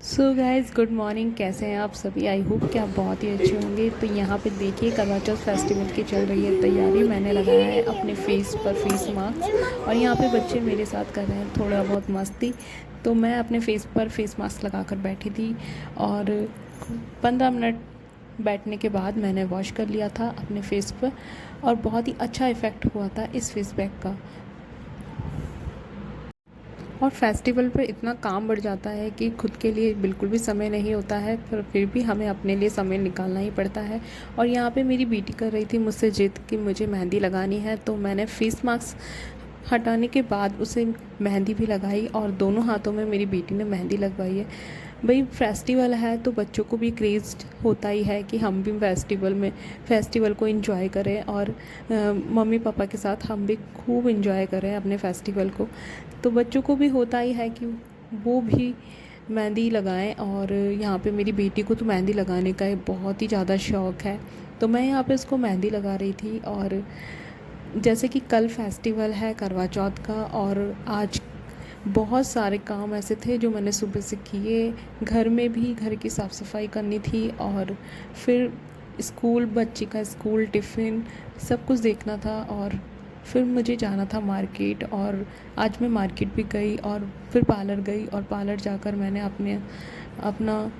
So guys good morning. कैसे हैं आप सभी? आई होप कि आप बहुत ही अच्छे होंगे। तो यहाँ पे देखिए करवा चौथ फेस्टिवल की चल रही है तैयारी। मैंने लगाया है अपने फेस पर फेस मास्क और यहाँ पे बच्चे मेरे साथ कर रहे हैं थोड़ा बहुत मस्ती। तो मैं अपने फेस पर फेस मास्क लगा कर बैठी थी और 15 मिनट बैठने के बाद मैंने वॉश कर लिया था अपने फेस पर और बहुत ही अच्छा इफ़ेक्ट हुआ था इस फेस पैक का। और फेस्टिवल पर इतना काम बढ़ जाता है कि खुद के लिए बिल्कुल भी समय नहीं होता है, पर फिर भी हमें अपने लिए समय निकालना ही पड़ता है। और यहाँ पे मेरी बेटी कर रही थी मुझसे ज़िद कि मुझे मेहंदी लगानी है, तो मैंने फेस मास्क हटाने के बाद उसे मेहंदी भी लगाई और दोनों हाथों में मेरी बेटी ने मेहंदी लगवाई है। भाई फेस्टिवल है तो बच्चों को भी क्रेज़ होता ही है कि हम भी फेस्टिवल को एंजॉय करें और मम्मी पापा के साथ हम भी खूब एंजॉय करें अपने फेस्टिवल को। तो बच्चों को भी होता ही है कि वो भी मेहंदी लगाएं। और यहाँ पे मेरी बेटी को तो मेहंदी लगाने का बहुत ही ज़्यादा शौक़ है, तो मैं यहाँ पे उसको मेहंदी लगा रही थी। और जैसे कि कल फेस्टिवल है करवा चौथ का और आज बहुत सारे काम ऐसे थे जो मैंने सुबह से किए। घर में भी घर की साफ़ सफाई करनी थी और फिर स्कूल बच्ची का स्कूल टिफ़िन सब कुछ देखना था और फिर मुझे जाना था मार्केट। और आज मैं मार्केट भी गई और फिर पार्लर गई और पार्लर जाकर मैंने अपना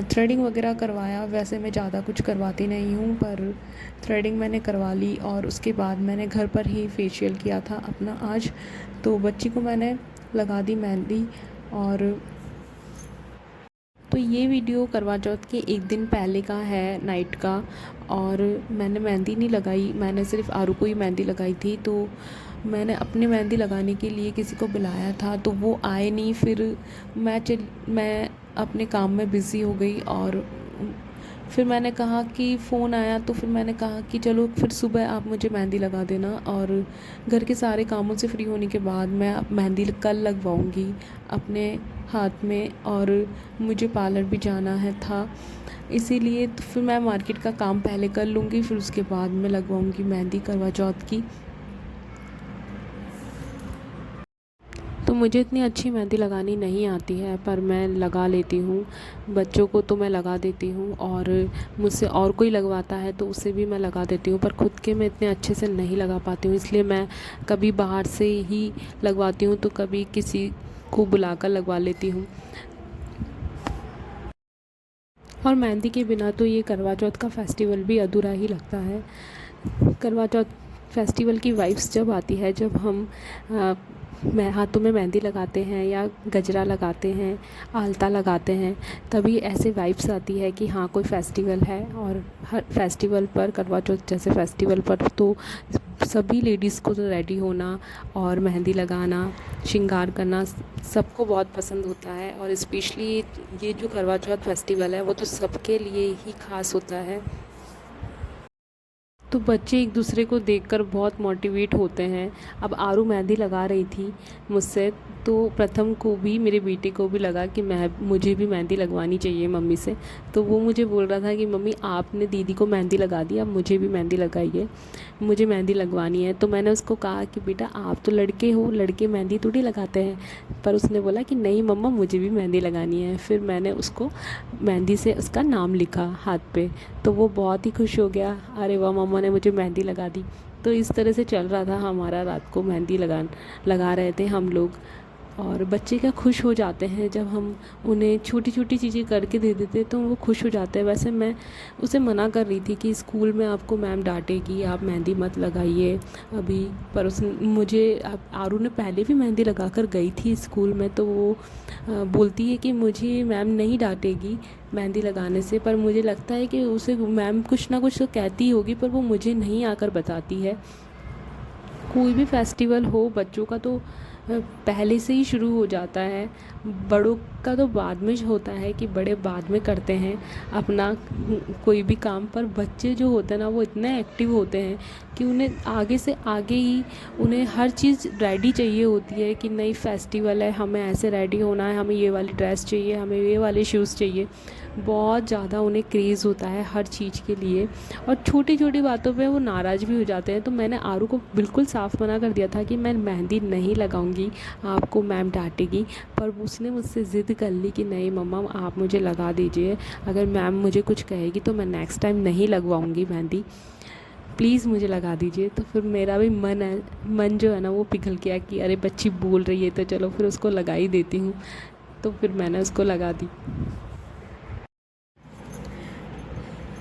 थ्रेडिंग वगैरह करवाया। वैसे मैं ज़्यादा कुछ करवाती नहीं हूँ, पर थ्रेडिंग मैंने करवा ली और उसके बाद मैंने घर पर ही फेशियल किया था अपना आज। तो बच्ची को मैंने लगा दी मेहंदी। और तो ये वीडियो करवा चौथ के एक दिन पहले का है, नाइट का। और मैंने मेहंदी नहीं लगाई, मैंने सिर्फ आरू को ही मेहंदी लगाई थी। तो मैंने अपने मेहंदी लगाने के लिए किसी को बुलाया था तो वो आए नहीं। फिर मैं अपने काम में बिज़ी हो गई और फिर मैंने कहा कि फ़ोन आया तो फिर मैंने कहा कि चलो फिर सुबह आप मुझे मेहंदी लगा देना। और घर के सारे कामों से फ्री होने के बाद मैं मेहंदी कल लगवाऊंगी अपने हाथ में। और मुझे पार्लर भी जाना है था, इसीलिए तो फिर मैं मार्केट का काम पहले कर लूँगी, फिर उसके बाद मैं लगवाऊंगी मेहंदी करवा चौथ की। तो मुझे इतनी अच्छी मेहंदी लगानी नहीं आती है, पर मैं लगा लेती हूँ। बच्चों को तो मैं लगा देती हूँ और मुझसे और कोई लगवाता है तो उसे भी मैं लगा देती हूँ, पर खुद के मैं इतने अच्छे से नहीं लगा पाती हूँ। इसलिए मैं कभी बाहर से ही लगवाती हूँ तो कभी किसी को बुलाकर लगवा लेती हूँ। और मेहंदी के बिना तो ये करवा चौथ का फेस्टिवल भी अधूरा ही लगता है। करवा चौथ फेस्टिवल की वाइब्स जब आती है, जब हम हाथों में मेहंदी लगाते हैं या गजरा लगाते हैं, आलता लगाते हैं, तभी ऐसे वाइब्स आती है कि हाँ कोई फेस्टिवल है। और हर फेस्टिवल पर, करवा चौथ जैसे फेस्टिवल पर तो सभी लेडीज़ को तो रेडी होना और मेहंदी लगाना, श्रृंगार करना सबको बहुत पसंद होता है। और स्पेशली ये जो करवा चौथ फेस्टिवल है वो तो सबके लिए ही ख़ास होता है। तो बच्चे एक दूसरे को देखकर बहुत मोटिवेट होते हैं। अब आरू मेहंदी लगा रही थी मुझसे, तो प्रथम को भी, मेरे बेटे को भी लगा कि मुझे भी मेहंदी लगवानी चाहिए मम्मी से। तो वो मुझे बोल रहा था कि मम्मी आपने दीदी को मेहंदी लगा दी, अब मुझे भी मेहंदी लगाइए, मुझे मेहंदी लगवानी है। तो मैंने उसको कहा कि बेटा आप तो लड़के हो, लड़के मेहंदी थोड़ी लगाते हैं। पर उसने बोला कि नहीं मम्मा मुझे भी मेहंदी लगानी है। फिर मैंने उसको मेहंदी से उसका नाम लिखा हाथ पे, तो वो बहुत ही खुश हो गया, अरे वाह मम्मा ने मुझे मेहंदी लगा दी। तो इस तरह से चल रहा था हमारा, रात को मेहंदी लगा रहे थे हम लोग। और बच्चे क्या खुश हो जाते हैं जब हम उन्हें छोटी छोटी चीज़ें करके दे देते तो वो खुश हो जाते हैं। वैसे मैं उसे मना कर रही थी कि स्कूल में आपको मैम डांटेगी, आप मेहंदी मत लगाइए अभी। पर आरू ने पहले भी मेहंदी लगा कर गई थी स्कूल में, तो वो बोलती है कि मुझे मैम नहीं डांटेगी मेहंदी लगाने से। पर मुझे लगता है कि उसे मैम कुछ ना कुछ तो कहती होगी, पर वो मुझे नहीं आकर बताती है। कोई भी फेस्टिवल हो बच्चों का तो पहले से ही शुरू हो जाता है, बड़ों का तो बाद में होता है कि बड़े बाद में करते हैं अपना कोई भी काम। पर बच्चे जो होते हैं ना वो इतने एक्टिव होते हैं कि उन्हें आगे से आगे ही उन्हें हर चीज़ रेडी चाहिए होती है कि नई फेस्टिवल है, हमें ऐसे रेडी होना है, हमें ये वाली ड्रेस चाहिए, हमें ये वाले शूज़ चाहिए। बहुत ज़्यादा उन्हें क्रेज़ होता है हर चीज़ के लिए और छोटी छोटी बातों पे वो नाराज़ भी हो जाते हैं। तो मैंने आरू को बिल्कुल साफ़ मना कर दिया था कि मैं मेहंदी नहीं लगाऊंगी, आपको मैम डांटेगी। पर उसने मुझसे ज़िद कर ली कि नहीं मम्मा आप मुझे लगा दीजिए, अगर मैम मुझे कुछ कहेगी तो मैं नेक्स्ट टाइम नहीं लगवाऊंगी मेहंदी, प्लीज़ मुझे लगा दीजिए। तो फिर मेरा भी मन जो है ना वो पिघल गया कि अरे बच्ची बोल रही है तो चलो फिर उसको लगा ही देती हूँ। तो फिर मैंने उसको लगा दी।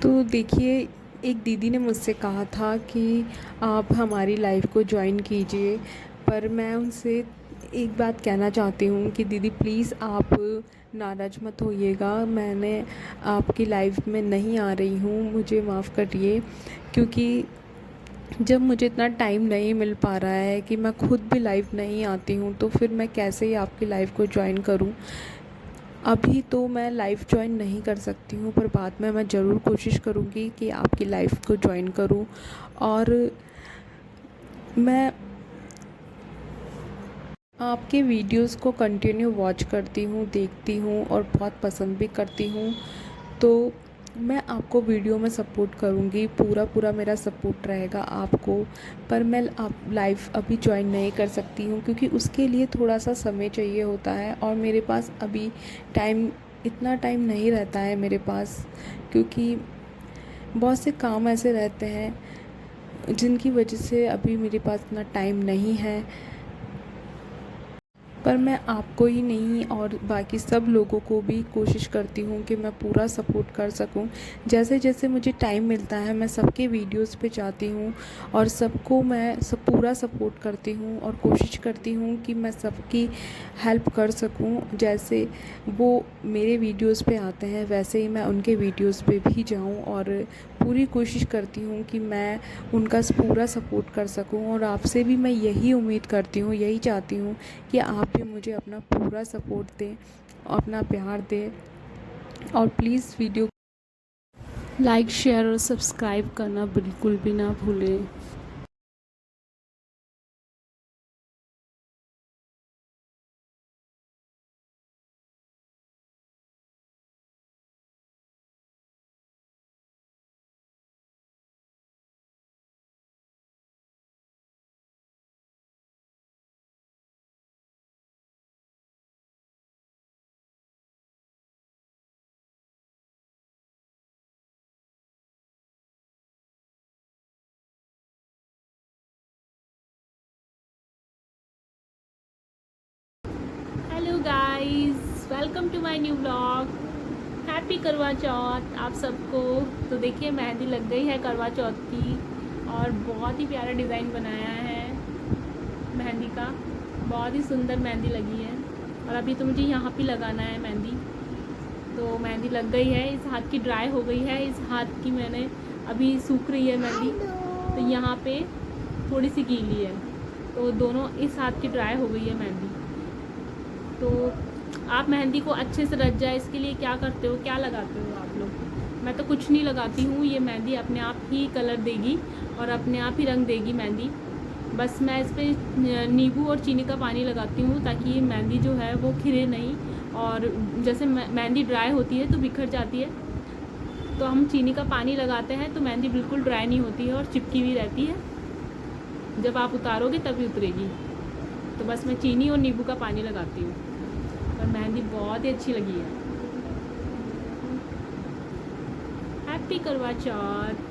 तो देखिए, एक दीदी ने मुझसे कहा था कि आप हमारी लाइफ को ज्वाइन कीजिए, पर मैं उनसे एक बात कहना चाहती हूँ कि दीदी प्लीज़ आप नाराज़ मत होइएगा, मैंने आपकी लाइफ में नहीं आ रही हूँ, मुझे माफ़ करिए। क्योंकि जब मुझे इतना टाइम नहीं मिल पा रहा है कि मैं खुद भी लाइव नहीं आती हूँ, तो फिर मैं कैसे ही आपकी लाइफ को ज्वाइन करूँ। अभी तो मैं लाइव ज्वाइन नहीं कर सकती हूँ, पर बाद में मैं ज़रूर कोशिश करूँगी कि आपकी लाइफ को ज्वाइन करूँ। और मैं आपके वीडियोस को कंटिन्यू वॉच करती हूँ, देखती हूँ और बहुत पसंद भी करती हूँ। तो मैं आपको वीडियो में सपोर्ट करूँगी, पूरा मेरा सपोर्ट रहेगा आपको। पर मैं आप लाइव अभी ज्वाइन नहीं कर सकती हूँ क्योंकि उसके लिए थोड़ा सा समय चाहिए होता है और मेरे पास अभी इतना टाइम नहीं रहता है मेरे पास, क्योंकि बहुत से काम ऐसे रहते हैं जिनकी वजह से अभी मेरे पास इतना टाइम नहीं है। पर मैं आपको ही नहीं और बाकी सब लोगों को भी कोशिश करती हूँ कि मैं पूरा सपोर्ट कर सकूँ। जैसे जैसे मुझे टाइम मिलता है मैं सबके वीडियोस पे जाती हूँ और सबको मैं पूरा सपोर्ट करती हूँ और कोशिश करती हूँ कि मैं सबकी हेल्प कर सकूँ। जैसे वो मेरे वीडियोस पे आते हैं वैसे ही मैं उनके वीडियोस पे भी जाऊँ और पूरी कोशिश करती हूँ कि मैं उनका पूरा सपोर्ट कर सकूँ। और आपसे भी मैं यही उम्मीद करती हूँ, यही चाहती हूँ कि आप भी मुझे अपना पूरा सपोर्ट दें, अपना प्यार दें और प्लीज़ वीडियो लाइक शेयर और सब्सक्राइब करना बिल्कुल भी ना भूलें। Hello guys, welcome to my new blog. Happy Karva Chauth आप सबको। तो देखिए मेहंदी लग गई है करवा चौथ की और बहुत ही प्यारा डिज़ाइन बनाया है मेहंदी का, बहुत ही सुंदर मेहंदी लगी है। और अभी तो मुझे यहाँ पे लगाना है मेहंदी। तो मेहंदी लग गई है, इस हाथ की ड्राई हो गई है, इस हाथ की मैंने अभी सूख रही है मेहंदी। तो यहाँ पे थोड़ी सी गीली है, तो दोनों इस हाथ की ड्राई हो गई है मेहंदी। तो आप मेहंदी को अच्छे से रच जाए इसके लिए क्या करते हो, क्या लगाते हो आप लोग? मैं तो कुछ नहीं लगाती हूँ, ये मेहंदी अपने आप ही कलर देगी और अपने आप ही रंग देगी मेहंदी। बस मैं इस पर नींबू और चीनी का पानी लगाती हूँ ताकि ये मेहंदी जो है वो खिले नहीं। और जैसे मेहंदी ड्राई होती है तो बिखर जाती है, तो हम चीनी का पानी लगाते हैं तो मेहंदी बिल्कुल ड्राई नहीं होती है और चिपकी भी रहती है। जब आप उतारोगे तभी उतरेगी। तो बस मैं चीनी और नींबू का पानी लगाती हूँ और मेहंदी बहुत ही अच्छी लगी है। हैप्पी करवा चौथ।